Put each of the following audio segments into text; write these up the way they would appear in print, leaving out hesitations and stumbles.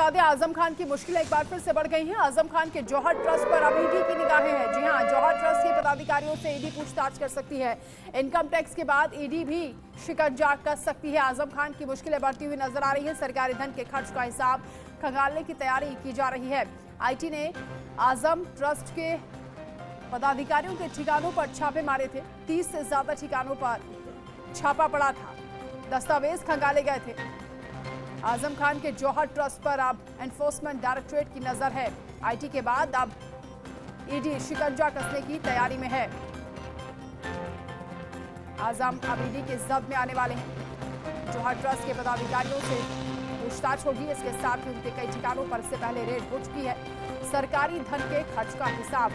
बता दें, आजम खान की मुश्किलें एक बार फिर से बढ़ गई हैं। आजम खान के जौहर ट्रस्ट पर अब ईडी की निगाहें हैं। जी हां, जौहर ट्रस्ट के पदाधिकारियों से ईडी पूछताछ कर सकती है। इनकम टैक्स के बाद ईडी भी शिकंजा कस सकती है। आजम खान की मुश्किलें बढ़ती हुई नजर आ रही है। सरकारी धन के खर्च का हिसाब खंगालने की तैयारी की जा रही है। आईटी ने आजम ट्रस्ट के पदाधिकारियों के ठिकानों पर छापे मारे थे। 30 से ज्यादा ठिकानों पर छापा पड़ा था, दस्तावेज खंगाले गए थे। आजम खान के जौहर ट्रस्ट पर अब एनफोर्समेंट डायरेक्टरेट की नजर है। आईटी के बाद अब ईडी शिकंजा कसने की तैयारी में है। आजम अब ईडी के जब्त में आने वाले हैं। जौहर ट्रस्ट के पदाधिकारियों से पूछताछ होगी। इसके साथ ही उनके कई ठिकानों पर इससे पहले रेड हो चुकी है। सरकारी धन के खर्च का हिसाब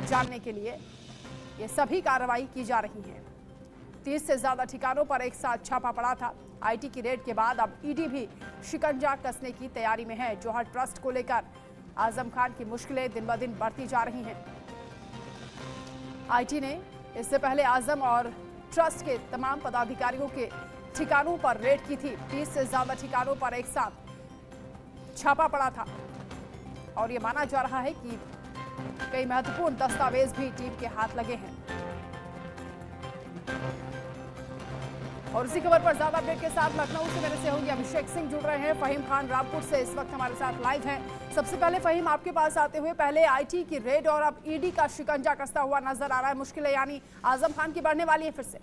जानने के लिए ये सभी कार्रवाई की जा रही है। 30 से ज्यादा ठिकानों पर एक साथ छापा पड़ा था। आईटी की रेड के बाद अब ईडी भी शिकंजा कसने की तैयारी में है। जौहर ट्रस्ट को लेकर आजम खान की मुश्किलें दिन ब दिन बढ़ती जा रही हैं। आईटी ने इससे पहले आजम और ट्रस्ट के तमाम पदाधिकारियों के ठिकानों पर रेड की थी। 30 से ज्यादा ठिकानों पर एक साथ छापा पड़ा था और ये माना जा रहा है कि कई महत्वपूर्ण दस्तावेज भी टीम के हाथ लगे हैं। और इसी खबर पर ज्यादा अपडेट के साथ लखनऊ से मेरे सहयोगी अभिषेक सिंह जुड़ रहे हैं। फहीम खान रामपुर से इस वक्त हमारे साथ लाइव हैं। सबसे पहले फहीम, आपके पास आते हुए, पहले आईटी की रेड और अब ईडी का शिकंजा कसता हुआ नजर आ रहा है। मुश्किलें यानी आजम खान की बढ़ने वाली है फिर से।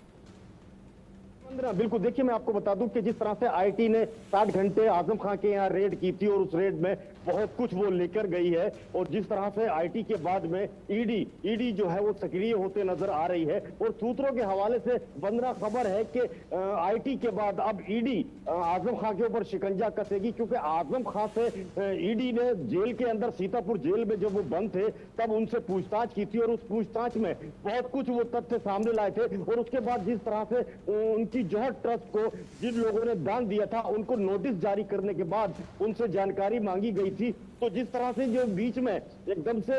बिल्कुल, देखिए मैं आपको बता दूं कि जिस तरह से आईटी ने 60 घंटे आजम खान के यहाँ रेड की थी और उस रेड में बहुत कुछ वो लेकर गई है, और जिस तरह से आईटी के बाद में ईडी जो है वो सक्रिय होते नजर आ रही है। और सूत्रों के हवाले से बंदना खबर है कि आईटी के बाद अब ईडी आजम खान के ऊपर शिकंजा कसेगी, क्योंकि आजम खान से ईडी ने जेल के अंदर, सीतापुर जेल में जब वो बंद थे तब उनसे पूछताछ की थी और उस पूछताछ में बहुत कुछ वो तथ्य सामने लाए थे। और उसके बाद जिस तरह से उनकी जौहर ट्रस्ट को जिन लोगों ने दान दिया था उनको नोटिस जारी करने के बाद उनसे जानकारी मांगी गई थी। तो जिस तरह से जो बीच में एकदम से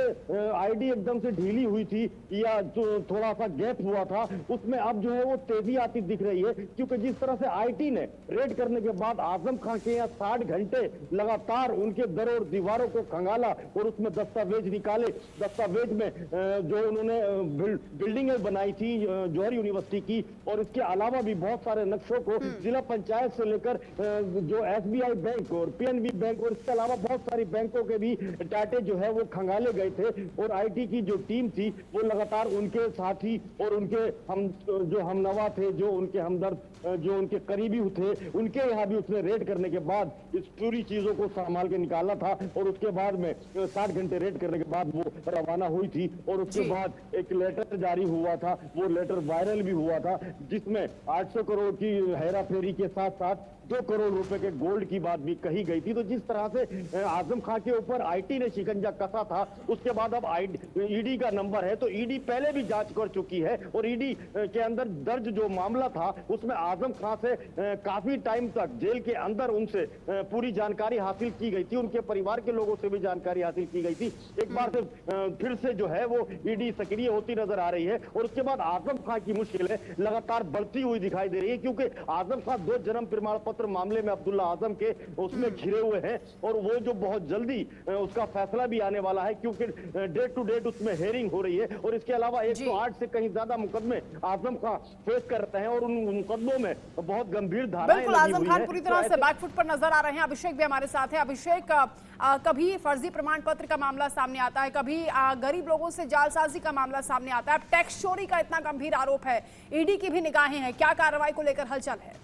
आईडी एकदम से ढीली हुई थी या जो थोड़ा सा गैप हुआ था, उसमें अब जो है वो तेजी आती दिख रही है। क्योंकि जिस तरह से आईटी ने रेड करने के बाद आजम खान के यहाँ 60 घंटे लगातार उनके दर और दीवारों को खंगाला और उसमें दस्तावेज निकाले। दस्तावेज में जो उन्होंने बिल्डिंगें बनाई थी जौहर यूनिवर्सिटी की, और इसके अलावा भी बहुत सारे नक्शों को जिला पंचायत से लेकर जो एसबीआई बैंक और पीएनबी बैंक और इसके अलावा बहुत सारी बैंकों के भी डाटे जो है वो खंगाले गए थे। और आईटी की जो टीम थी वो लगातार उनके साथी और उनके जो हमनवा थे, जो उनके हमदर्द, जो उनके करीबी थे, उनके यहाँ भी उसने रेड करने के बाद इस पूरी चीजों को संभाल के निकाला था। और उसके बाद में 60 घंटे रेड करने के बाद वो रवाना हुई थी। और उसके बाद एक लेटर जारी हुआ था, वो लेटर वायरल भी हुआ था, जिसमें 800 करोड़ की हेरा फेरी के साथ साथ 2 करोड़ रुपए के गोल्ड की बात भी कही गई थी। तो जिस तरह से आजम खान के ऊपर आईटी ने शिकंजा कसा था, उसके बाद अब ईडी का नंबर है, तो ईडी पहले भी जांच कर चुकी है। और ईडी के अंदर दर्ज जो मामला था उसमें आजम खान से काफी टाइम तक जेल के अंदर उनसे पूरी जानकारी हासिल की गई थी, उनके परिवार के लोगों से भी जानकारी हासिल की गई थी। एक बार से फिर से जो है वो ईडी सक्रिय होती नजर आ रही है। और उसके बाद आजम खान की मुश्किलें लगातार बढ़ती हुई दिखाई दे रही है, क्योंकि आजम खान 2 जन्म प्रमाण पत्र मामले में अब्दुल्ला आजम के उसमें घिरे हुए हैं, और वो जो बहुत जल्दी उसका फैसला भी आने वाला है, क्योंकि डेट टू डेट उसमें हेयरिंग हो रही है। और इसके अलावा 108 से कहीं ज्यादा मुकदमे आजम खान फेस करते हैं और उन मुकदमों में बहुत गंभीर धाराएं बिल्कुल आजम खान पूरी तरह से बैकफुट पर नजर आ रहे हैं। अभिषेक भी हमारे साथ है। अभिषेक, कभी फर्जी प्रमाण पत्र का मामला सामने आता है, कभी गरीब लोगों से जालसाजी का मामला सामने आता है, अब टैक्स चोरी का इतना गंभीर आरोप है, ईडी की भी निगाहें हैं, क्या कार्रवाई को लेकर हलचल है?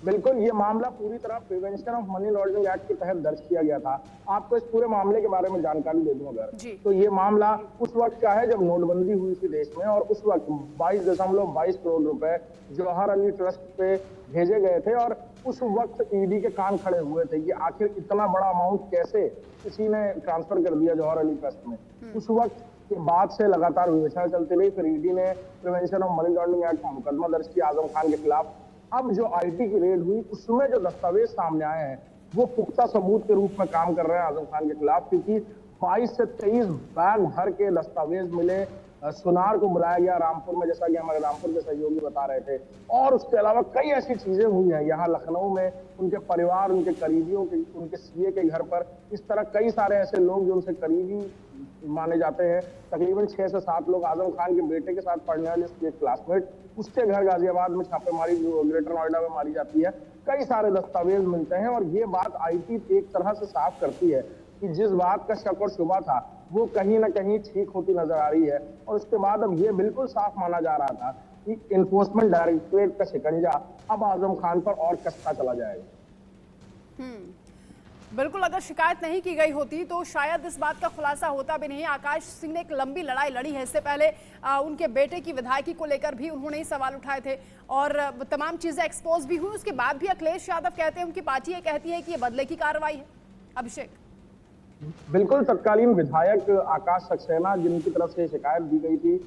बिल्कुल, ये मामला पूरी तरह prevention of money laundering act के तहत दर्ज किया गया था। आपको इस पूरे मामले के बारे में जानकारी दे दूं अगर, तो ये मामला उस वक्त का है जब नोटबंदी हुई थी देश में, और उस वक्त 22.22 करोड़ रुपए जौहर अली ट्रस्ट पे भेजे गए थे। और उस वक्त ईडी के कान खड़े हुए थे कि आखिर इतना बड़ा अमाउंट कैसे किसी ने ट्रांसफर कर दिया जौहर अली ट्रस्ट में। उस वक्त के बाद से लगातार विवेचना चलती रही, फिर ईडी ने prevention of money laundering act का मुकदमा दर्ज किया आजम खान के खिलाफ। अब जो आईटी की रेड हुई उसमें जो दस्तावेज सामने आए हैं वो पुख्ता सबूत के रूप में काम कर रहे हैं आजम खान के खिलाफ, क्योंकि 22 से 23 बैग भर के दस्तावेज मिले सुनार को बुलाया गया रामपुर में, जैसा कि हमारे रामपुर के सहयोगी बता रहे थे। और उसके अलावा कई ऐसी चीजें हुई हैं यहाँ लखनऊ में, उनके परिवार, उनके करीबियों के, उनके सीए के घर पर इस तरह कई सारे ऐसे लोग जो उनसे करीबी माने जाते हैं। तकरीबन 6 से 7 लोग, आजम खान के बेटे के साथ पढ़ने वाले उसके क्लासमेट, उसके घर गाजियाबाद में छापेमारी जो ग्रेटर नोएडा में मारी जाती है। कई सारे दस्तावेज मिलते हैं और ये बात आईटी एक तरह से साफ करती है कि जिस बात का शक और शुबा था वो कहीं ना कहीं ठीक होती नजर आ रही है। और उसके बाद अब ये बिल्कुल साफ माना जा रहा था कि एनफोर्समेंट डायरेक्टरेट का शिकंजा अब आजम खान पर और कसता चला जाएगा। बिल्कुल, अगर शिकायत नहीं की गई होती तो शायद इस बात का खुलासा होता भी नहीं। आकाश सिंह ने एक लंबी लड़ाई लड़ी है, इससे पहले उनके बेटे की विधायकी को लेकर भी उन्होंने ही सवाल उठाए थे और तमाम चीजें एक्सपोज भी हुई। उसके बाद भी अखिलेश यादव कहते हैं, उनकी पार्टी ये कहती है कि ये बदले की कार्रवाई है। अभिषेक, बिल्कुल, तत्कालीन विधायक आकाश सक्सेना जिनकी तरफ से शिकायत दी गई थी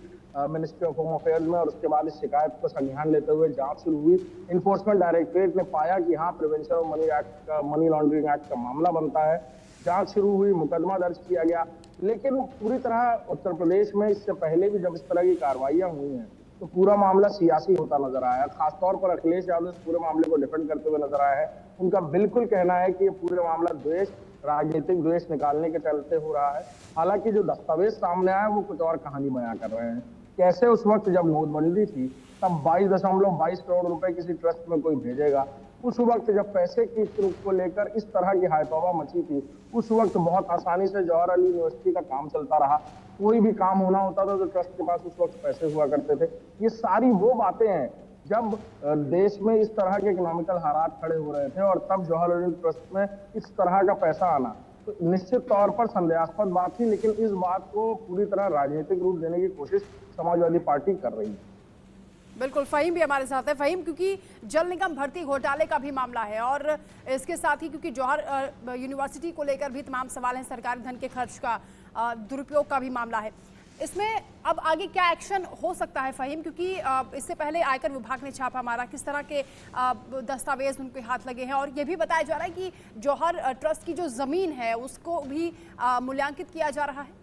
मिनिस्ट्री ऑफ होम अफेयर्स में, और उसके बाद इस शिकायत को संज्ञान लेते हुए जांच शुरू हुई। इन्फोर्समेंट डायरेक्टरेट ने पाया कि हाँ, prevention of money laundering act का मामला बनता है। जांच शुरू हुई, मुकदमा दर्ज किया गया। लेकिन पूरी तरह उत्तर प्रदेश में इससे पहले भी जब इस तरह की कार्रवाइयां हुई हैं तो पूरा मामला सियासी होता नजर आया। खासतौर पर अखिलेश यादव इस पूरे मामले को डिफेंड करते हुए नजर आया है। उनका बिल्कुल कहना है कि ये पूरे मामला द्वेष, राजनीतिक द्वेष निकालने के चलते हो रहा है। हालांकि जो दस्तावेज सामने आया वो कुछ और कहानी बयां कर रहे हैं। कैसे उस वक्त जब नोटबंदी थी तब 22.22 करोड़ रुपए किसी ट्रस्ट में कोई भेजेगा। उस वक्त जब पैसे की को लेकर इस तरह की हायतौबा मची थी, उस वक्त बहुत आसानी से जवाहर अली यूनिवर्सिटी का काम चलता रहा। कोई भी काम होना होता था तो ट्रस्ट के पास उस वक्त पैसे हुआ करते थे। ये सारी वो बातें हैं जब देश में इस तरह के इकोनॉमिकल हालात खड़े हो रहे थे और तब जवाहर अली ट्रस्ट में इस तरह का पैसा आना तो निश्चित तौर पर संदेहास्पद बात थी। लेकिन इस बात को पूरी तरह राजनीतिक रूप देने की कोशिश समाजवादी पार्टी कर रही है। बिल्कुल, फहीम भी हमारे साथ है। फहीम, क्योंकि जल निगम भर्ती घोटाले का भी मामला है और इसके साथ ही क्योंकि जौहर यूनिवर्सिटी को लेकर भी तमाम सवाल हैं, सरकारी धन के खर्च का दुरुपयोग का भी मामला है, इसमें अब आगे क्या एक्शन हो सकता है फहीम? क्योंकि इससे पहले आयकर विभाग ने छापा मारा, किस तरह के दस्तावेज उनके हाथ लगे हैं और ये भी बताया जा रहा है कि जौहर ट्रस्ट की जो जमीन है उसको भी मूल्यांकित किया जा रहा है।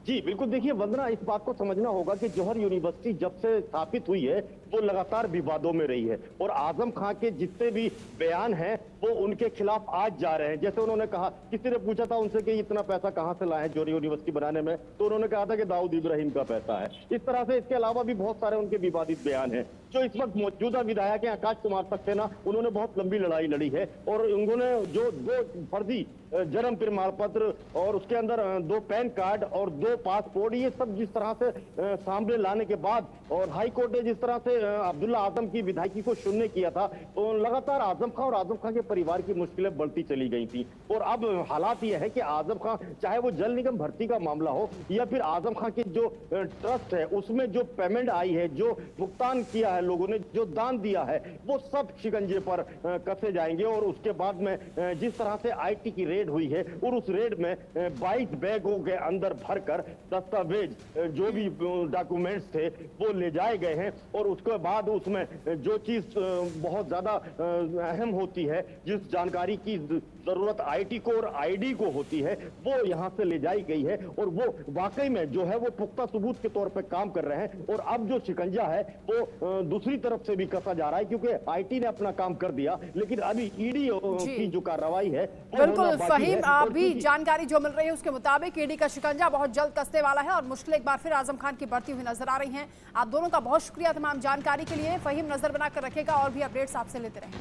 जी बिल्कुल, देखिए वंदना, इस बात को समझना होगा कि जौहर यूनिवर्सिटी जब से स्थापित हुई है वो लगातार विवादों में रही है और आजम खां के जितने भी बयान हैं वो उनके खिलाफ आज जा रहे हैं। जैसे उन्होंने कहा, किसी ने पूछा था उनसे कि इतना पैसा कहां से लाए जौहर यूनिवर्सिटी बनाने में, तो उन्होंने कहा था कि दाऊद इब्राहिम का पैसा है। इस तरह से इसके अलावा भी बहुत सारे उनके विवादित बयान हैं। जो इस वक्त मौजूदा विधायक हैं आकाश कुमार सक्सेना, उन्होंने बहुत लंबी लड़ाई लड़ी है और उन्होंने जो 2 फर्जी जन्म प्रमाण पत्र और उसके अंदर 2 पैन कार्ड और 2 पासपोर्ट, ये सब जिस तरह से सामने लाने के बाद और हाई कोर्ट ने जिस तरह से अब्दुल्ला आजम की विधायकी को शून्य किया था, तो लगातार आजम खां और आजम खां के परिवार की मुश्किलें बढ़ती चली गई थी। और अब हालात यह है कि आजम खां, चाहे वो जल निगम भर्ती का मामला हो या फिर आजम खां की जो ट्रस्ट है उसमें जो पेमेंट आई है, जो भुगतान किया है लोगों ने, जो दान दिया है, वो सब शिकंजे पर कसे जाएंगे। और उसके बाद में जिस तरह से आईटी की रेड हुई है और उस रेड में 22 बैगों के अंदर भरकर दस्तावेज, जो भी डॉक्यूमेंट्स थे वो ले जाए गए हैं। और उसके बाद उसमें जो चीज बहुत ज्यादा अहम होती है, जिस जानकारी की जरूरत आईटी को और आईडी को होती है, वो यहां से ले जाई गई है और वो वाकई में जो है वो पुख्ता सबूत के तौर पर काम कर रहे हैं। और अब जो शिकंजा है वो दूसरी तरफ से भी कसा जा रहा है, क्योंकि आईटी ने अपना काम कर दिया लेकिन अभी ईडी की जो कार्रवाई है। बिल्कुल फहीम, अभी जानकारी जो मिल रही है उसके मुताबिक ईडी का शिकंजा बहुत जल्द कसने वाला है और मुश्किल एक बार फिर आजम खान की बढ़ती हुई नजर आ रही हैं। आप दोनों का बहुत शुक्रिया तमाम जानकारी के लिए। फहीम नजर बनाकर रखेगा और भी अपडेट्स आपसे लेते रहेंगे।